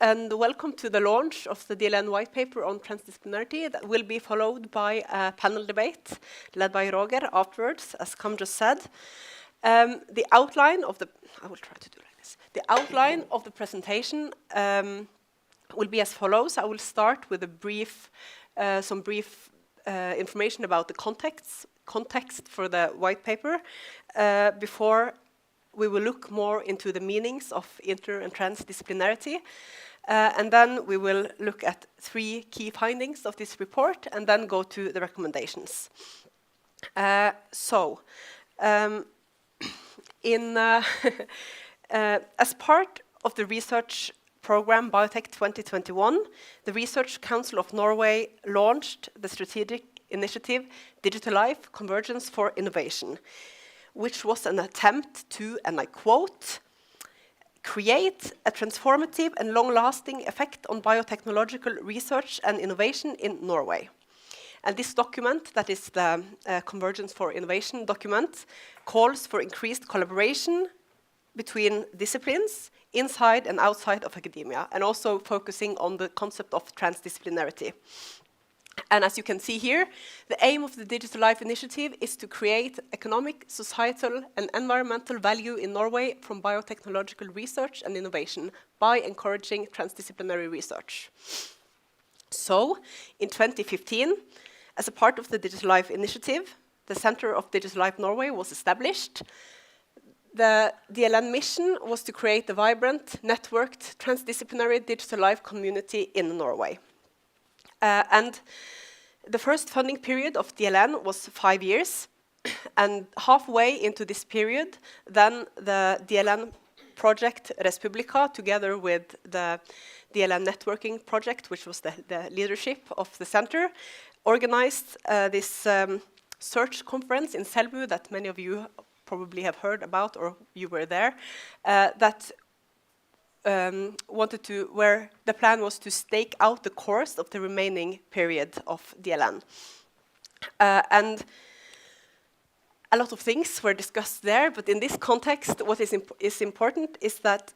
and welcome to the launch of the DLN white paper on transdisciplinarity that will be followed by a panel debate led by Roger afterwards, as Kam just said. The outline of the, I will try to do like this. The outline of the presentation will be as follows. I will start with a brief, some brief information about the context for the white paper before we will look more into the meanings of inter and transdisciplinarity. And then we will look at 3 key findings of this report and then go to the recommendations. As part of the research program Biotech 2021, the Research Council of Norway launched the strategic initiative Digital Life Convergence for Innovation, which was an attempt to, and I quote, create a transformative and long-lasting effect on biotechnological research and innovation in Norway. And this document, that is the Convergence for Innovation document, calls for increased collaboration between disciplines inside and outside of academia, and also focusing on the concept of transdisciplinarity. And as you can see here, the aim of the Digital Life Initiative is to create economic, societal, and environmental value in Norway from biotechnological research and innovation by encouraging transdisciplinary research. So, in 2015, as a part of the Digital Life Initiative, the Center of Digital Life Norway was established. The DLN mission was to create a vibrant, networked, transdisciplinary digital life community in Norway. And the first funding period of DLN was 5 years, and halfway into this period, then the DLN project Respublica, together with the DLN networking project, which was the leadership of the center, organized this search conference in Selbu that many of you probably have heard about, or you were there, that where the plan was to stake out the course of the remaining period of DLN. And a lot of things were discussed there, but in this context, what is important is that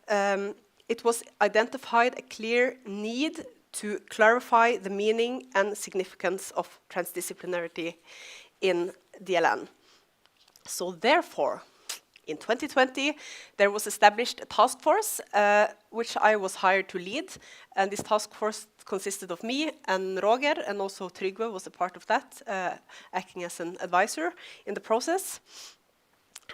it was identified a clear need to clarify the meaning and significance of transdisciplinarity in DLN. So therefore, in 2020, there was established a task force, which I was hired to lead. And this task force consisted of me and Roger, and also Trygve was a part of that, acting as an advisor in the process.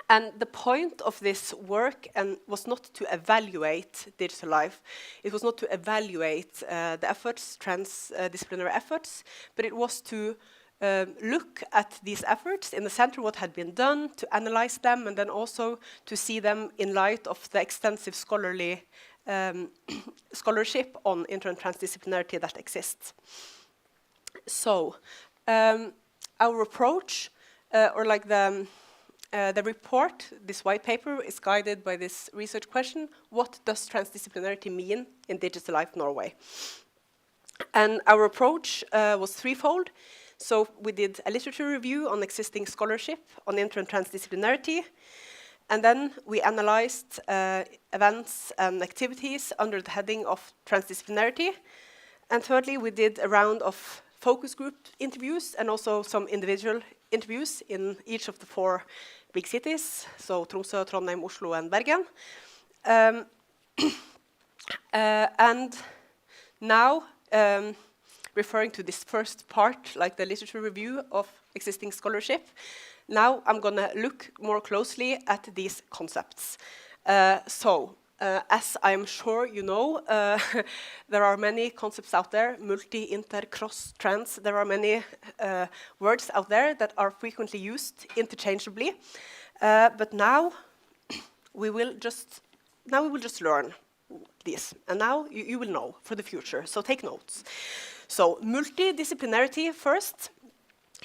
And the point of this work was not to evaluate digital life. It was not to evaluate the efforts, transdisciplinary efforts, but it was to look at these efforts in the center, what had been done, to analyze them, and then also to see them in light of the extensive scholarship on inter and transdisciplinarity that exists. So, our approach, or like the report, this white paper, is guided by this research question: what does transdisciplinarity mean in Digital Life Norway? And our approach was threefold. So we did a literature review on existing scholarship on inter and transdisciplinarity, and then we analyzed events and activities under the heading of transdisciplinarity. And thirdly, we did a round of focus group interviews and also some individual interviews in each of the 4 big cities, so Tromsø, Trondheim, Oslo, and Bergen. And now, referring to this first part, like the literature review of existing scholarship, now I'm going to look more closely at these concepts. As I'm sure you know, there are many concepts out there, multi, inter, cross, trans. There are many words out there that are frequently used interchangeably. But now we will just learn this, and now you will know for the future. So take notes. So multidisciplinarity first.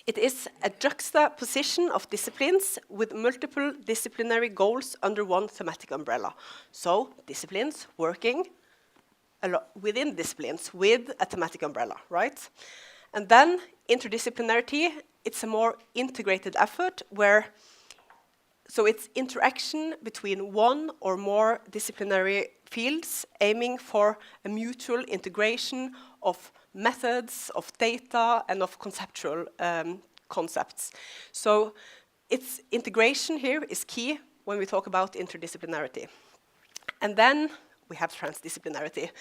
It is a juxtaposition of disciplines with multiple disciplinary goals under one thematic umbrella. So disciplines working within disciplines with a thematic umbrella, right? And then interdisciplinarity, it's a more integrated effort so it's interaction between one or more disciplinary fields aiming for a mutual integration of methods, of data, and of conceptual concepts. So its integration here is key when we talk about interdisciplinarity. And then we have transdisciplinarity,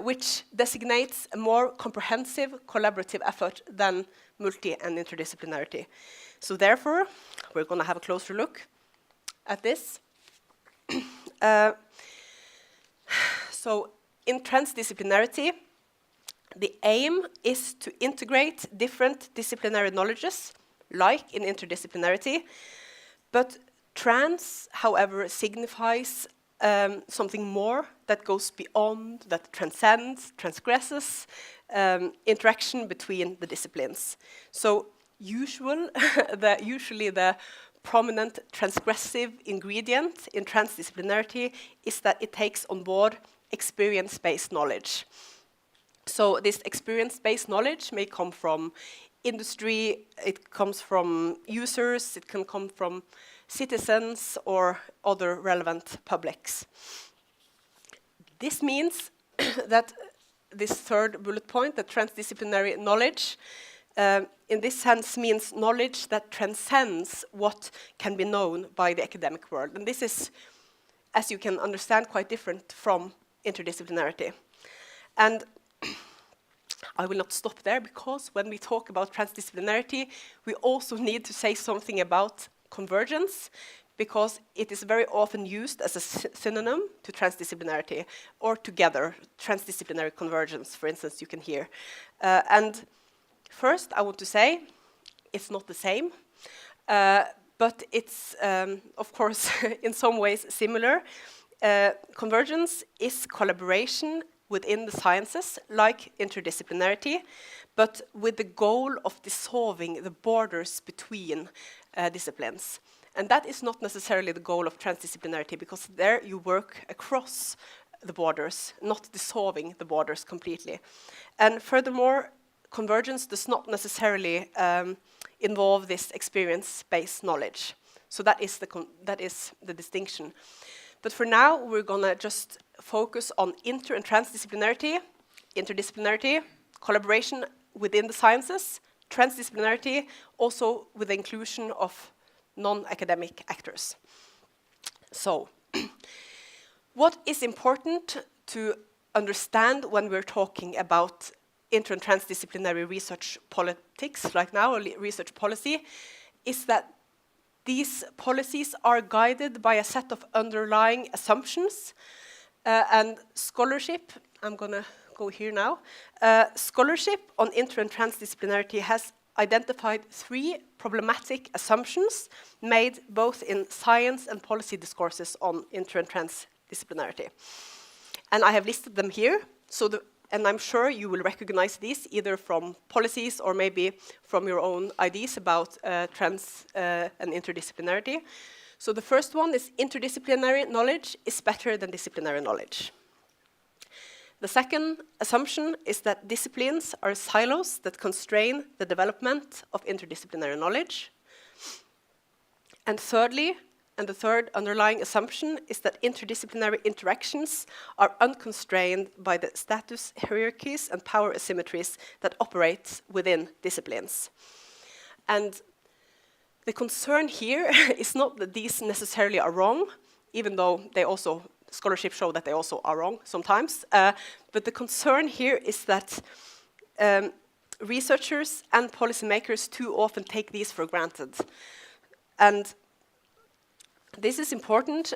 which designates a more comprehensive collaborative effort than multi and interdisciplinarity. So therefore, we're going to have a closer look at this. So in transdisciplinarity, the aim is to integrate different disciplinary knowledges, like in interdisciplinarity, but trans, however, signifies something more that goes beyond, that transcends, transgresses interaction between the disciplines. So usually the prominent transgressive ingredient in transdisciplinarity is that it takes on board experience-based knowledge. So this experience-based knowledge may come from industry, it comes from users, it can come from citizens or other relevant publics. This means that this third bullet point, that transdisciplinary knowledge, in this sense means knowledge that transcends what can be known by the academic world. And this is, as you can understand, quite different from interdisciplinarity. And I will not stop there, because when we talk about transdisciplinarity, we also need to say something about convergence, because it is very often used as a synonym to transdisciplinarity, or together, transdisciplinary convergence, for instance, you can hear. And first, I want to say it's not the same, but it's, of course, in some ways similar. Convergence is collaboration within the sciences, like interdisciplinarity, but with the goal of dissolving the borders between disciplines. And that is not necessarily the goal of transdisciplinarity, because there you work across the borders, not dissolving the borders completely. And furthermore, convergence does not necessarily involve this experience-based knowledge. So that is the distinction. But for now, we're going to just focus on inter- and transdisciplinarity, interdisciplinarity, collaboration within the sciences, transdisciplinarity, also with the inclusion of non-academic actors. So, what is important to understand when we're talking about inter- and transdisciplinary research politics, like now, or research policy, is that these policies are guided by a set of underlying assumptions, and scholarship, I'm going to go here now, scholarship on inter- and transdisciplinarity has identified 3 problematic assumptions made both in science and policy discourses on inter- and transdisciplinarity. And I have listed them here, and I'm sure you will recognize these either from policies or maybe from your own ideas about trans and interdisciplinarity. So the first one is interdisciplinary knowledge is better than disciplinary knowledge. The second assumption is that disciplines are silos that constrain the development of interdisciplinary knowledge. And thirdly, and the third underlying assumption is that interdisciplinary interactions are unconstrained by the status hierarchies and power asymmetries that operate within disciplines. And the concern here is not that these necessarily are wrong, even though they also, scholarship show that they also are wrong sometimes. But the concern here is that researchers and policymakers too often take these for granted. And this is important,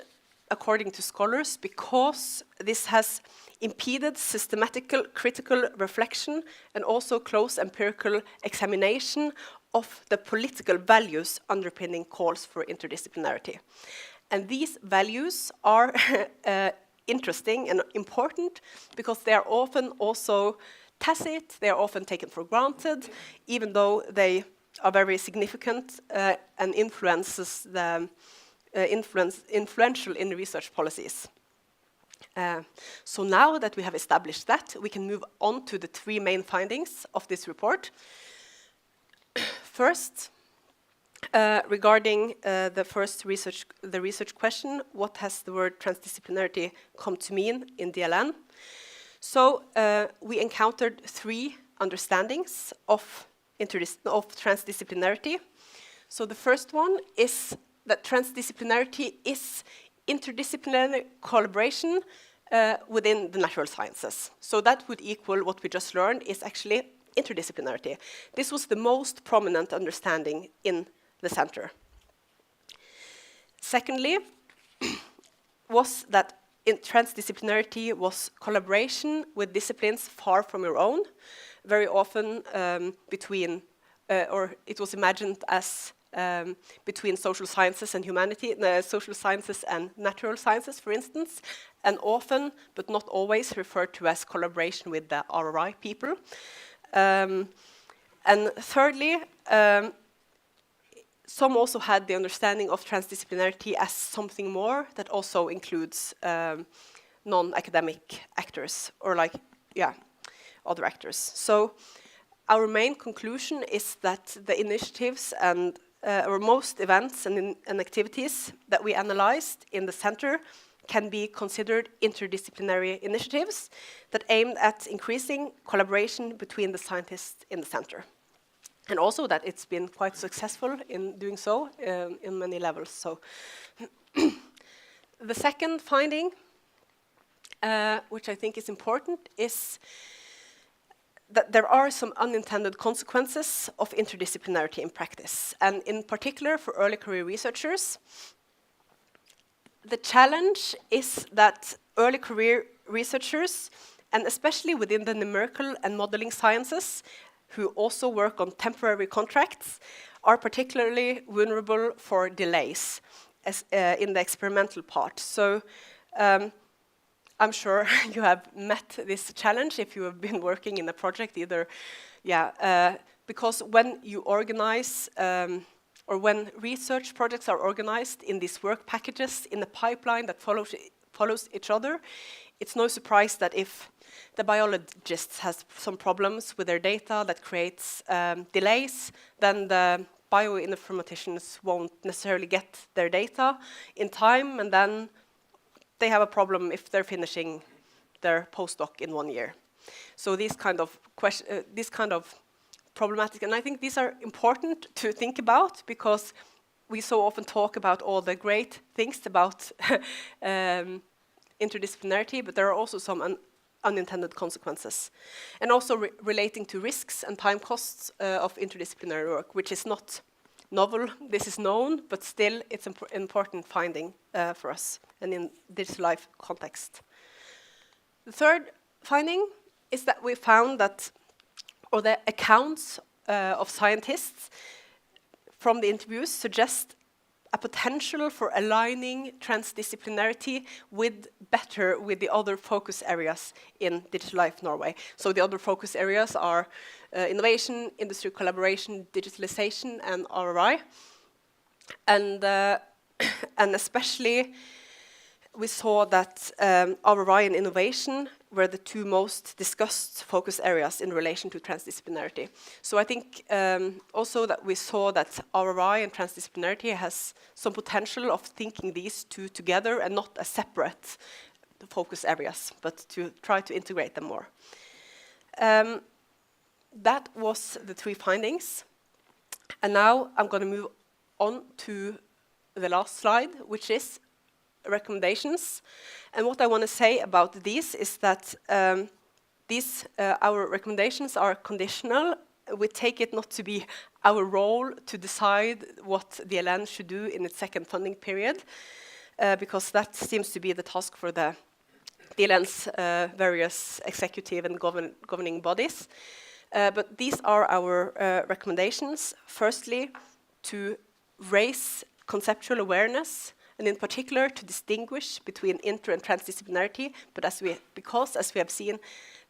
according to scholars, because this has impeded systematical critical reflection and also close empirical examination of the political values underpinning calls for interdisciplinarity. And these values are interesting and important because they are often also tacit, they are often taken for granted, even though they are very significant and influential in research policies. So now that we have established that, we can move on to the 3 main findings of this report. First, Regarding the research question, what has the word transdisciplinarity come to mean in DLN? So we encountered 3 understandings of transdisciplinarity. So the first one is that transdisciplinarity is interdisciplinary collaboration within the natural sciences. So that would equal what we just learned is actually interdisciplinarity. This was the most prominent understanding in the center. Secondly, was that transdisciplinarity was collaboration with disciplines far from your own, very often between, or it was imagined as between social sciences and humanity, social sciences and natural sciences, for instance, and often, but not always, referred to as collaboration with the RRI people. And thirdly, some also had the understanding of transdisciplinarity as something more that also includes non-academic actors, or like, yeah, other actors. So our main conclusion is that the initiatives and or most events and activities that we analyzed in the center can be considered interdisciplinary initiatives that aimed at increasing collaboration between the scientists in the center. And also that it's been quite successful in doing so in many levels. So the second finding, which I think is important, is that there are some unintended consequences of interdisciplinarity in practice. And in particular for early career researchers, the challenge is that early career researchers, and especially within the numerical and modeling sciences, who also work on temporary contracts, are particularly vulnerable for delays in the experimental part. So I'm sure you have met this challenge if you have been working in a project either, because when you organize, or when research projects are organized in these work packages in a pipeline that follows each other, it's no surprise that if the biologists has some problems with their data that creates delays, then the bioinformaticians won't necessarily get their data in time, and then they have a problem if they're finishing their postdoc in 1 year. So these kind of problematic, and I think these are important to think about because we so often talk about all the great things about interdisciplinarity, but there are also some unintended consequences. And also relating to risks and time costs of interdisciplinary work, which is not novel, this is known, but still it's an important finding for us and in digital life context. The third finding is that we found that, or the accounts of scientists from the interviews suggest a potential for aligning transdisciplinarity better with the other focus areas in Digital Life Norway. So the other focus areas are innovation, industry collaboration, digitalization, and RRI. And especially we saw that RRI and innovation were the 2 most discussed focus areas in relation to transdisciplinarity. So I think also that we saw that RRI and transdisciplinarity has some potential of thinking these 2 together and not as separate focus areas, but to try to integrate them more. That was the 3 findings. And now I'm going to move on to the last slide, which is recommendations. And what I want to say about these is that our recommendations are conditional. We take it not to be our role to decide what DLN should do in its second funding period, because that seems to be the task for the DLN's various executive and governing bodies. But these are our recommendations. Firstly, to raise conceptual awareness, and in particular to distinguish between inter and transdisciplinarity, but because as we have seen,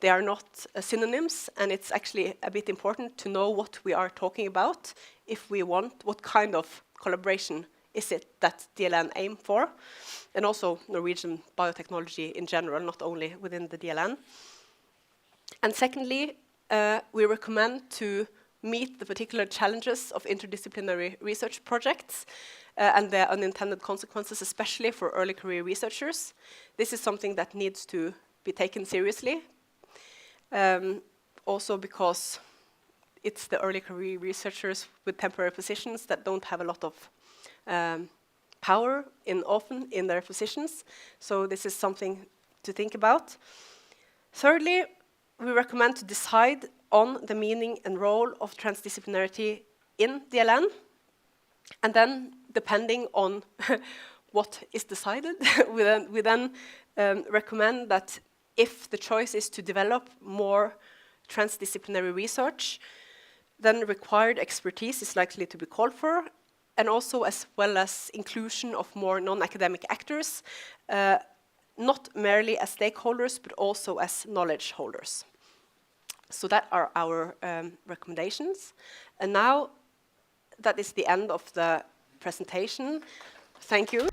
they are not synonyms, and it's actually a bit important to know what we are talking about if we want, what kind of collaboration is it that DLN aim for, and also Norwegian biotechnology in general, not only within the DLN. And secondly, we recommend to meet the particular challenges of interdisciplinary research projects and their unintended consequences, especially for early career researchers. This is something that needs to be taken seriously, also because it's the early career researchers with temporary positions that don't have a lot of power often in their positions. So this is something to think about. Thirdly, we recommend to decide on the meaning and role of transdisciplinarity in DLN. And then, depending on what is decided, we then recommend that if the choice is to develop more transdisciplinary research, then required expertise is likely to be called for, and also as well as inclusion of more non-academic actors, not merely as stakeholders, but also as knowledge holders. So that are our recommendations. And now, that is the end of the presentation. Thank you.